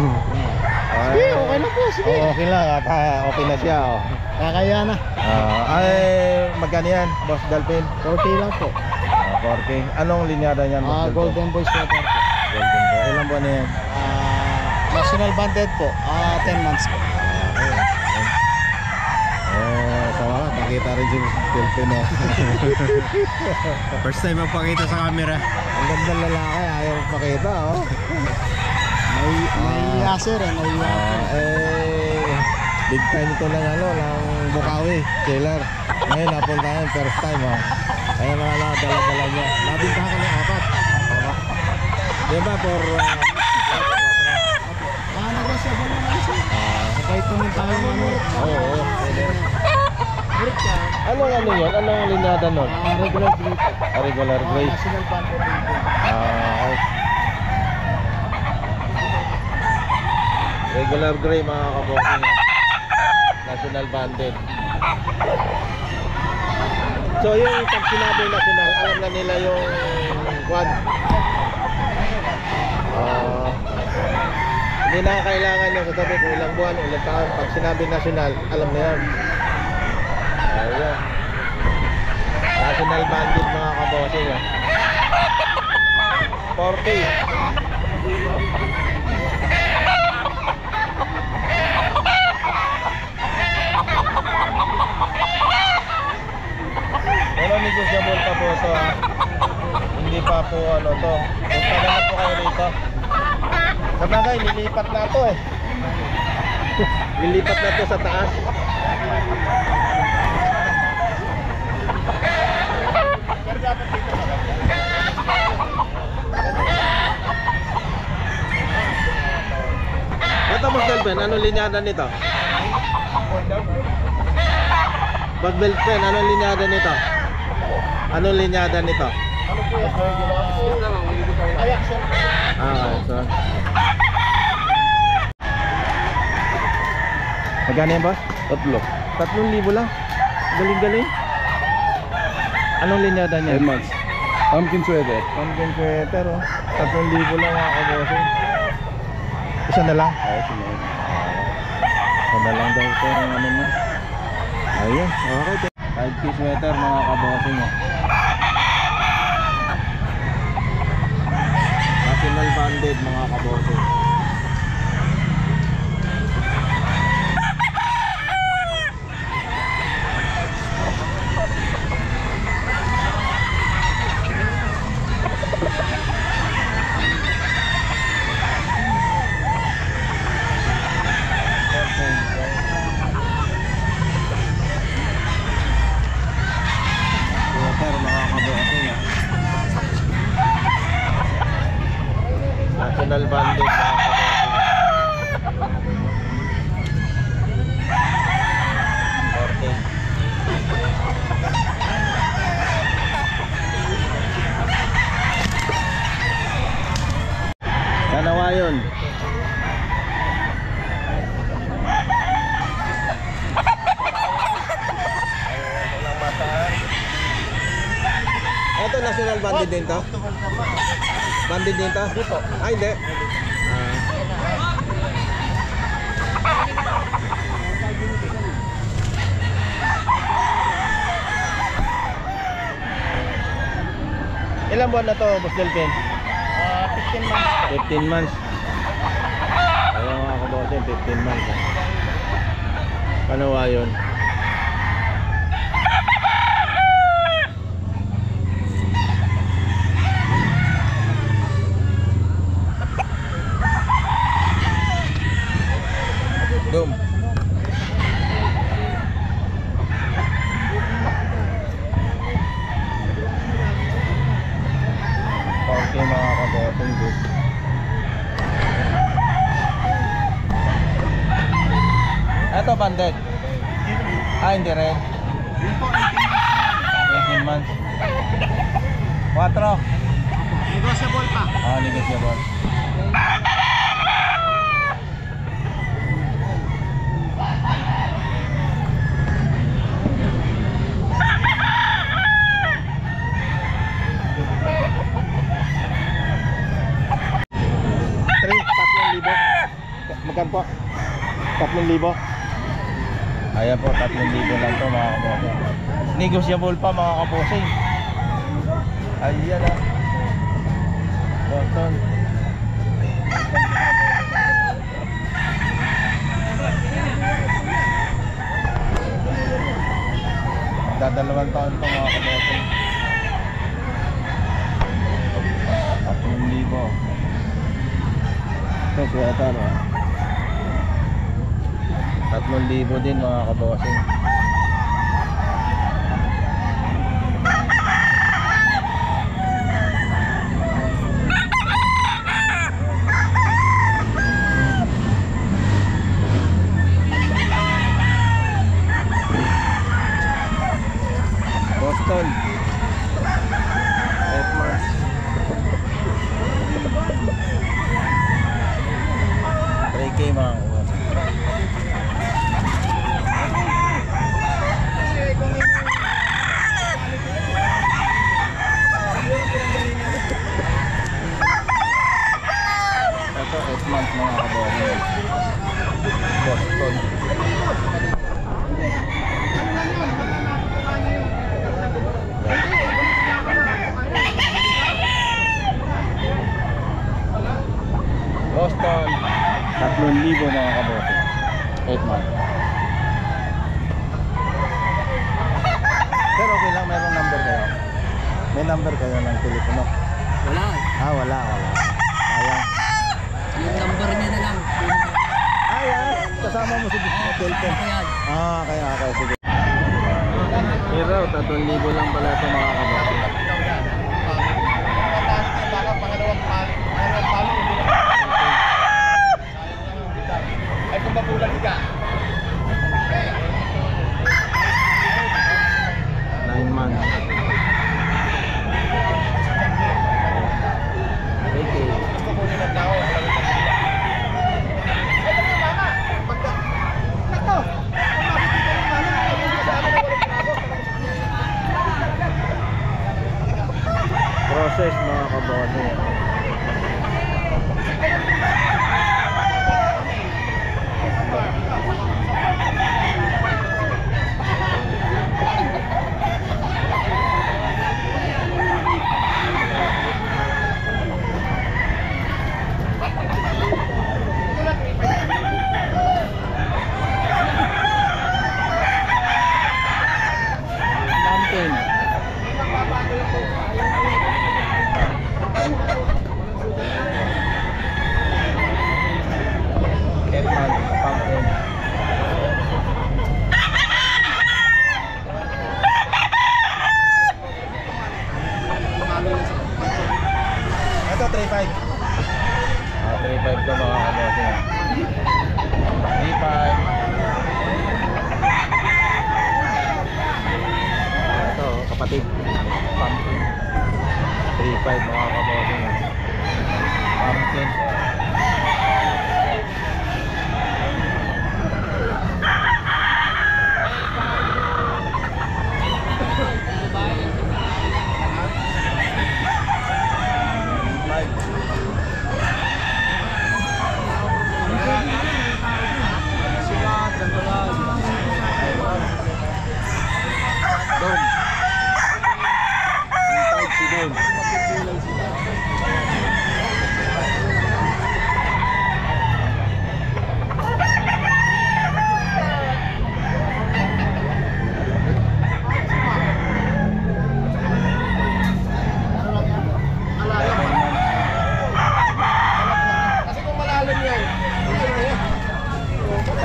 Sige, okay na po, sige. Okay lang at okay na siya. Kakaya na. Ay, magkano yan, Boss Dalpin? 40 lang po. 40. Anong linyada niyan, Boss Dalpin? Golden Boy sweater po. Golden Boy. Ilang buwan na yan? National banded po. 10 months po. Tama, nakita rin si Dalpin. First time magpakita sa camera. Ang ganda lalaki, ayaw magpakita. May sir, big time ito lang ng Bukawi, Taylor. Ngayon napuntahan, first time. Kaya mga dala-dala niya. Nabintahan ka ng 4. Diba for... naglasyaban naman siya. Sabay tumin tayo Oo. Anong yun? Anong linyada nun? Regular grade. Regular grade. National banded po. Okay. Regular gray mga kaboking. National banded. So yung pag sinabi national, alam na nila yung kwan. Hindi na kailangan yung sasabi kung ilang buwan, ilang taon. Pag sinabi national, alam na yan. Ayan. National banded mga kaboking. 4K. Pero negotiable pa po ito hindi pa po to. Punta na po kayo rito. Sabagay, lilipat na to lilipat na to sa taas. Ito Boss Delpen, anong linyada nito? Boss Delpen, anong linyada nito? Anong linyada nito? Ano po yan? Ayak sir. So. Magkano yan, boss? 3,000 lang. Galing-galing. Anong linyada niya? 10 months. Pumpkin sweater. Pumpkin sweater, 3,000 lang mga kabossing. Isa na lang? Isa na lang daw ito ang ano mo. Ayun, okay. 5K sweater mga kabossing. National banded mga kabossing. National banded mga kabossing. 4K. Kanawa yun. Ito national banded din to? Banded din to? Ay hindi. Ilang buwan na to, Boss Delpin? 15 months. 15 months. Ayaw nga ako boss, 15 months. Panawa yun. Dum. Okay mga kabossing good. Ito banded. Hindi rin. 18 months. 4. Negotiable pa. Negotiable. Magkano po? 3,000. Ayan po, 3,000 lang to mga kabossing. Negotiable pa mga kabossing. Ayan ah. Boston. Dadalawang taon to mga kabossing. 3,000. Ito sweta no. 3,000 din mga kabossing. Boston Edmonds 3K mga kabossing. Ito 8 months mga kabossing. Boston. Boston 3,000 mga kabossing. 8 months. Pero okay lang, mayroong number kayo. May number kayo ng telepono. Wala. Wala. Sayang. Yung number niya na lang. Yan. Kasama mo si telephone. Ayan. Kaya sige. Pero 3,000 lang pala ito mga kabossing. Ay kung mabulag ka. 9 months. Okay. Process mga kabossing. Pumpkin. Edmond, pumpkin. Ito 3,500. 3,500 to mga kabossing. 3,500. Ito, kapatid. Pumpkin. 3,500 mga kabossing. Pumpkin.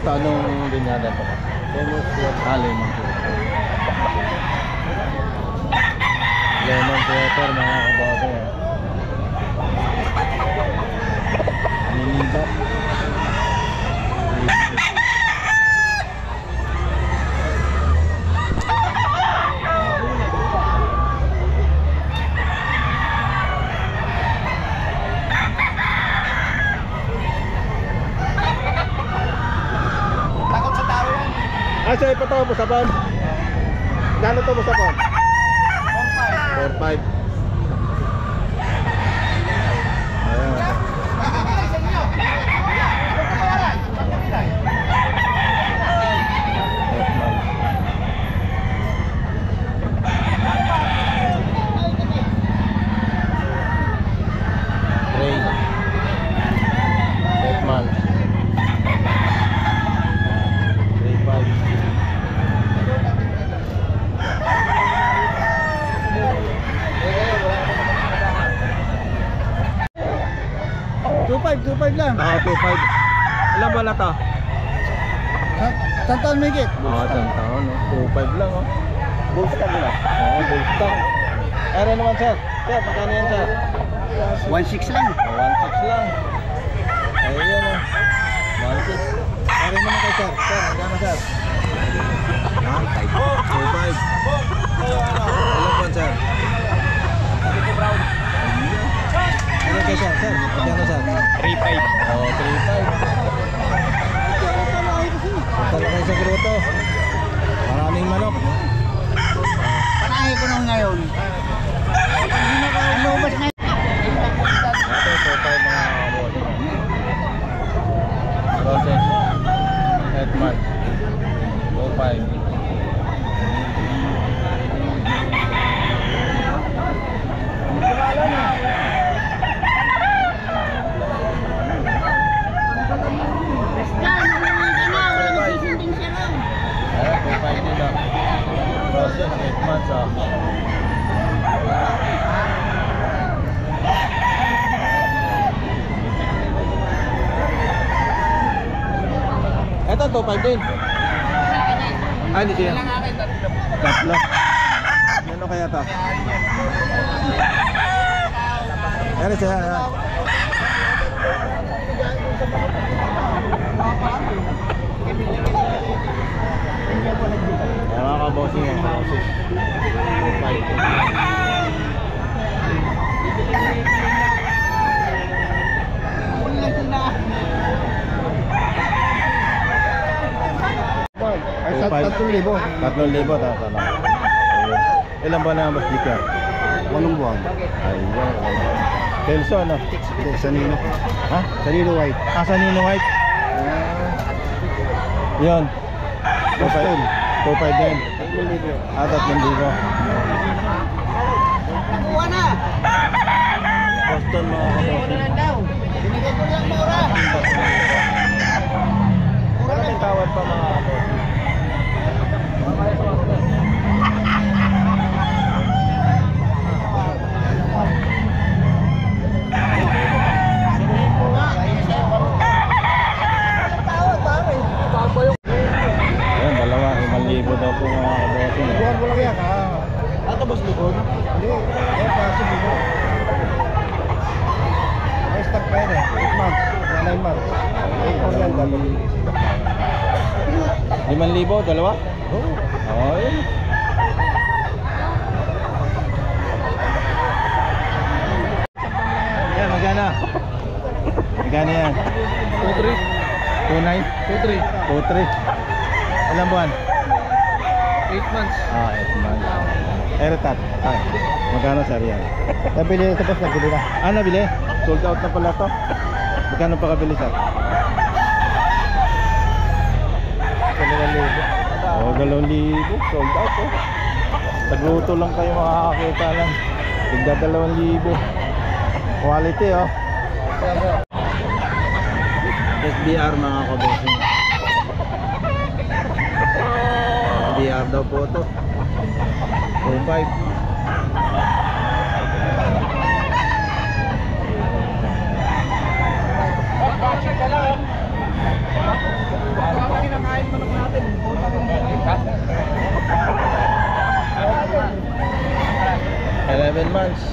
Ito, anong linyada ito? Lemon sweater. Lemon sweater mga kabossing. Nilibat. Siya ipato mo sa pan. Gano to mo sa pan? 4,500. Ayan. 2.5. Ilan ba na to? Saan taon may git? Isang taon, no? 2.5 lang, oh. Bullstag na. Oo, bulstang. Ano naman, sir? Sir, magkano yan, sir? 1.6 lang. 1.6 lang. Ayun, oh. 1.6. Ano naman kay sir? Sir, magkano, sir? 2.5. Ilan po, sir? Ano kay sir? Sir, magkano, sir? 3.5. Oo, 3.5. Punta na kayo sa gruto. Maraming manok. Panahe ko nung ngayon. Hindi na ka lumabas ngayon. Ito, 2.5 mga boss. Process. Headman. 2.5. Ayan, 2.5 din lang. Process, 8 months, ah. Ito, 2.5 din. Ah, hindi siya. Tatlo. Ano kaya ito? Ano siya? Ayan. Ayan mga kabossing yung houses. 2.5. Ay, 3,000. 3,000 tatalo. Ilan ba na mas dika? 8 buwan. Ayun. Kelso, ano? Hindi, Sanino. Ha? Sanino White. Ah, Sanino White. Yun. 2.5. 2.5 din. Ah, 3,000. Nakuha na. Boston mga kabossing. daw. Binigay ko lang mura. Ano may tawad pa mga kabossing? Ayan, dalawa, 5,000 daw po mga kabossing. Buwan ko lang yan. Ato boss lubon? Hindi. Ay, paso dito. Ay, stock pa yan eh. 8 months. 9 months. 8 months yan. 5,000, dalawa? Oo. Oo, yun. Yan, magana. Magana yan. 2.3. 2.9? 2.3. 2.3. Ilang buwan? 8 months. Ah, 8 months. Eretat. Ay, magkano sir yan? Nabili na tapos nabili na. Ah, nabili? Sold out na pala to. Magkano pa kabili sir? 2,000. Oh, 2,000. Sold out oh. Tagluto lang kayo makakakita lang. Tigda 2,000. Quality oh. SBR mga kabossing. SBR daw po to. 2.5. Eleven months.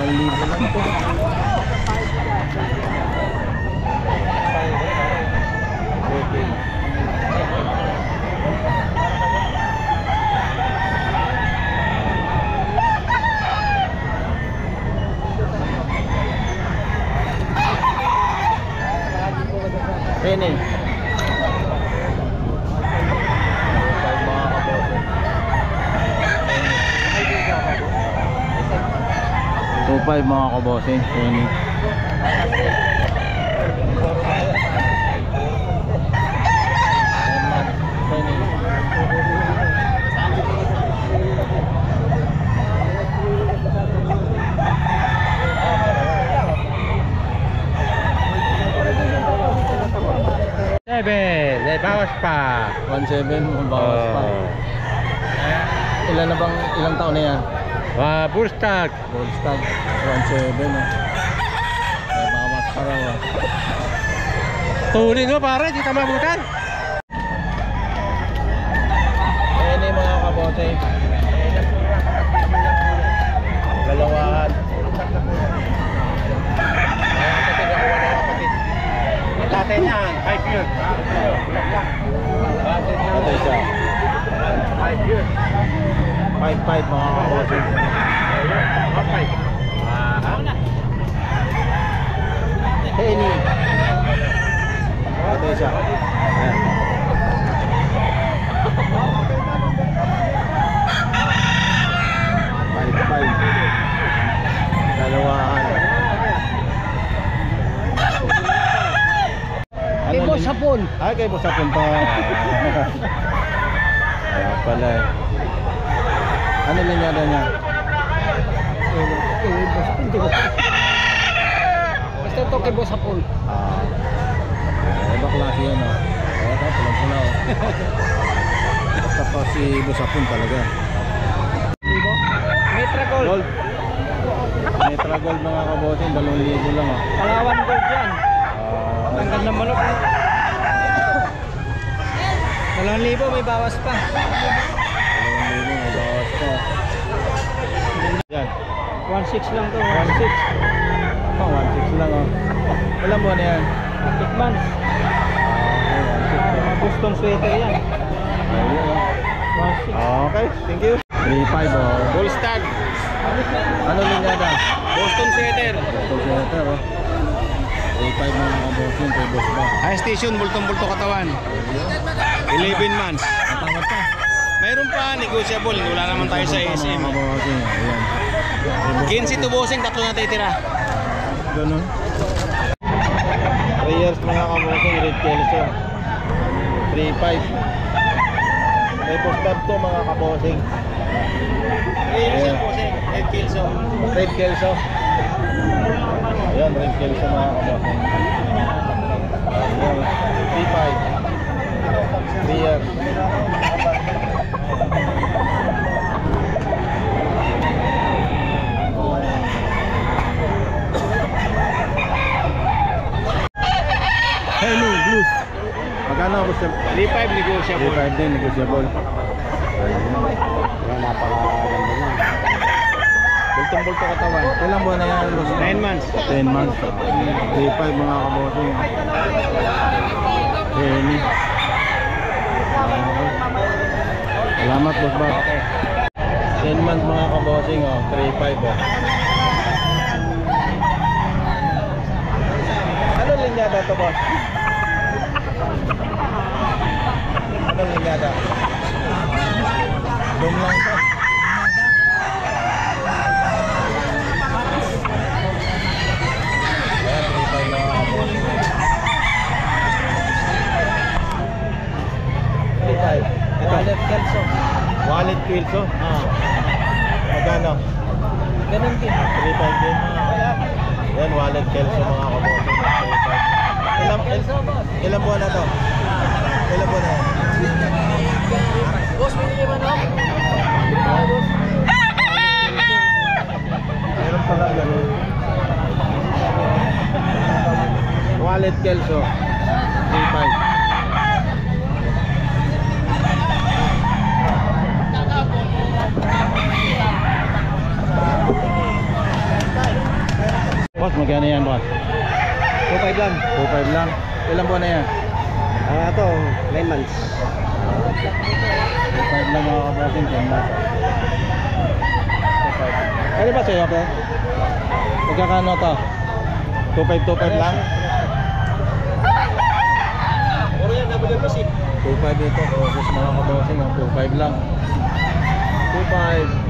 Libo lang po. Okay. Penny. 2.5 mga kabossing. Penny. May bawas pa. 1.7, bawas pa. Ilang taon na yan? Bullstag. Gold stag, 1.7 oh. May bawas pa raw oh. Tuloy mo pare, di ka mabutan. Ayan yung mga kabote. Dalawahan. Tatay niya, 5 years. Ito isa. 5 years. 5.5 mga kabote. Henny. Ito isa. Ayan. Dalawahan. Kay Boss Hapon. Ay, kay Boss Hapon to. Kaya pala eh. Ano linyada niya? Basta ito kay Boss Hapon. Iba klase yan oh. Kaya ito, pulang-pula oh. Tapos si Boss Hapon talaga. Metra Gold. Gold. Metra Gold mga kabotin, 2,000 lang oh. Palawan Gold yan. Ang ganda manok. 2,000 may bawas pa. 2,000 may bawas pa. Yan. 1.6 lang to. 1.6. Oh, 1.6 lang oh. Ilang buwan na yan? 8 months. Gustong sweater yan. Ayun oh. 1.6. Okay, thank you. 3.5 oh. Bullstag. Ano linyada? Boston Sweater. Ito sweater oh. 3.5 mga kabotin, kay Boss ba? High station, bultong-bulto katawan. 11 months. Matawad pa. Mayroon pa, negotiable. Wala naman tayo sa SM. Mga kabotin, ayan. 15 to bossing, tatlo na titira. Ganun. 3 years mga kabotin, Red Kelso. 3.5. May Boss Dab to mga kabotin. 3 years yan bossing, 8 kilso. Red Kelso. Ayan, Red Kelso mga kabotin. Ayan, 3.5. 3 years. Hello, Blues. Magkano ako siya? 3.5 negotiable. 3.5 din, negotiable. Yan, napakaganda yan. Bultong-bulto katawan. Kailan buwan na yan? 9 months. 10 months. 3.5 mga kaboting. Henny. Salamat, Boss Bob. 10 months mga kaboting. 3.5 oh. Ano linyada to, boss? Ano linyada? Dum lang to. Ayan, 3.5 mga kaboting. 3.5. Wallet Kelso. Wallet Kelso? Magkano? Ganun din. 3.5 din. Yan, Wallet Kelso mga kaboting. Ilang buwan na to? Ilang buwan na yan? Boss, binili manok. Meron pala ganun. Wallet Kelso 3.5. Boss, magkano yan, boss? 2.5 lang. 2.5 lang. Ilang buwan na yan? Ito, 9 months. 2.5 lang mga kabotin, 10 months. 2.5. Ano ba sa'yo, pre? Magkakano to? 2.5 lang? Puro yan, WPC. 2.5 dito, boses mga kabotin, 2.5 lang. 2.5.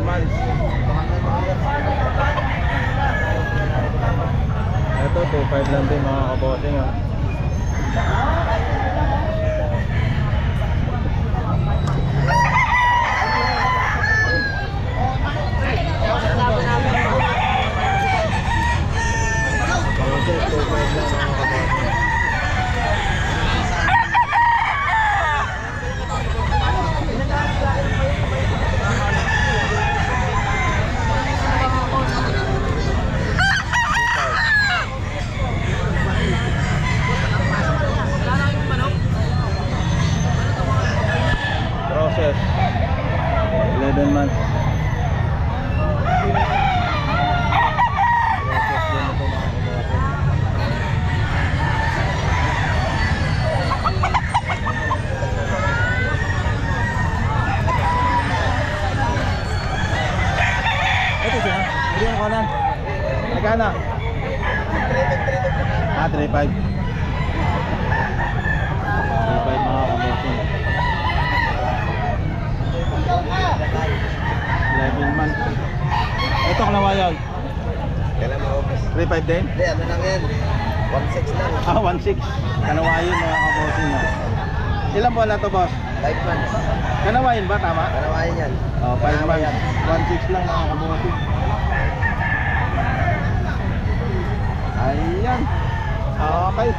Months. Ito 2.5 lang din mga kaboting oh. tawanan? Magkano? 3.5. 3.5 mga kabossing. 11 months. Ito kalawayan. Kailan mo office? 3.5 din? Hindi, ano lang yan? 1.6 lang. 1.6. Kanawayin mga kabossing. Ilan buwan na to, boss? 5 months. Kanawayin ba? Tama? Kanawayan yan. 5 months. 1.6 lang mga kabossing. Ayan. Okay.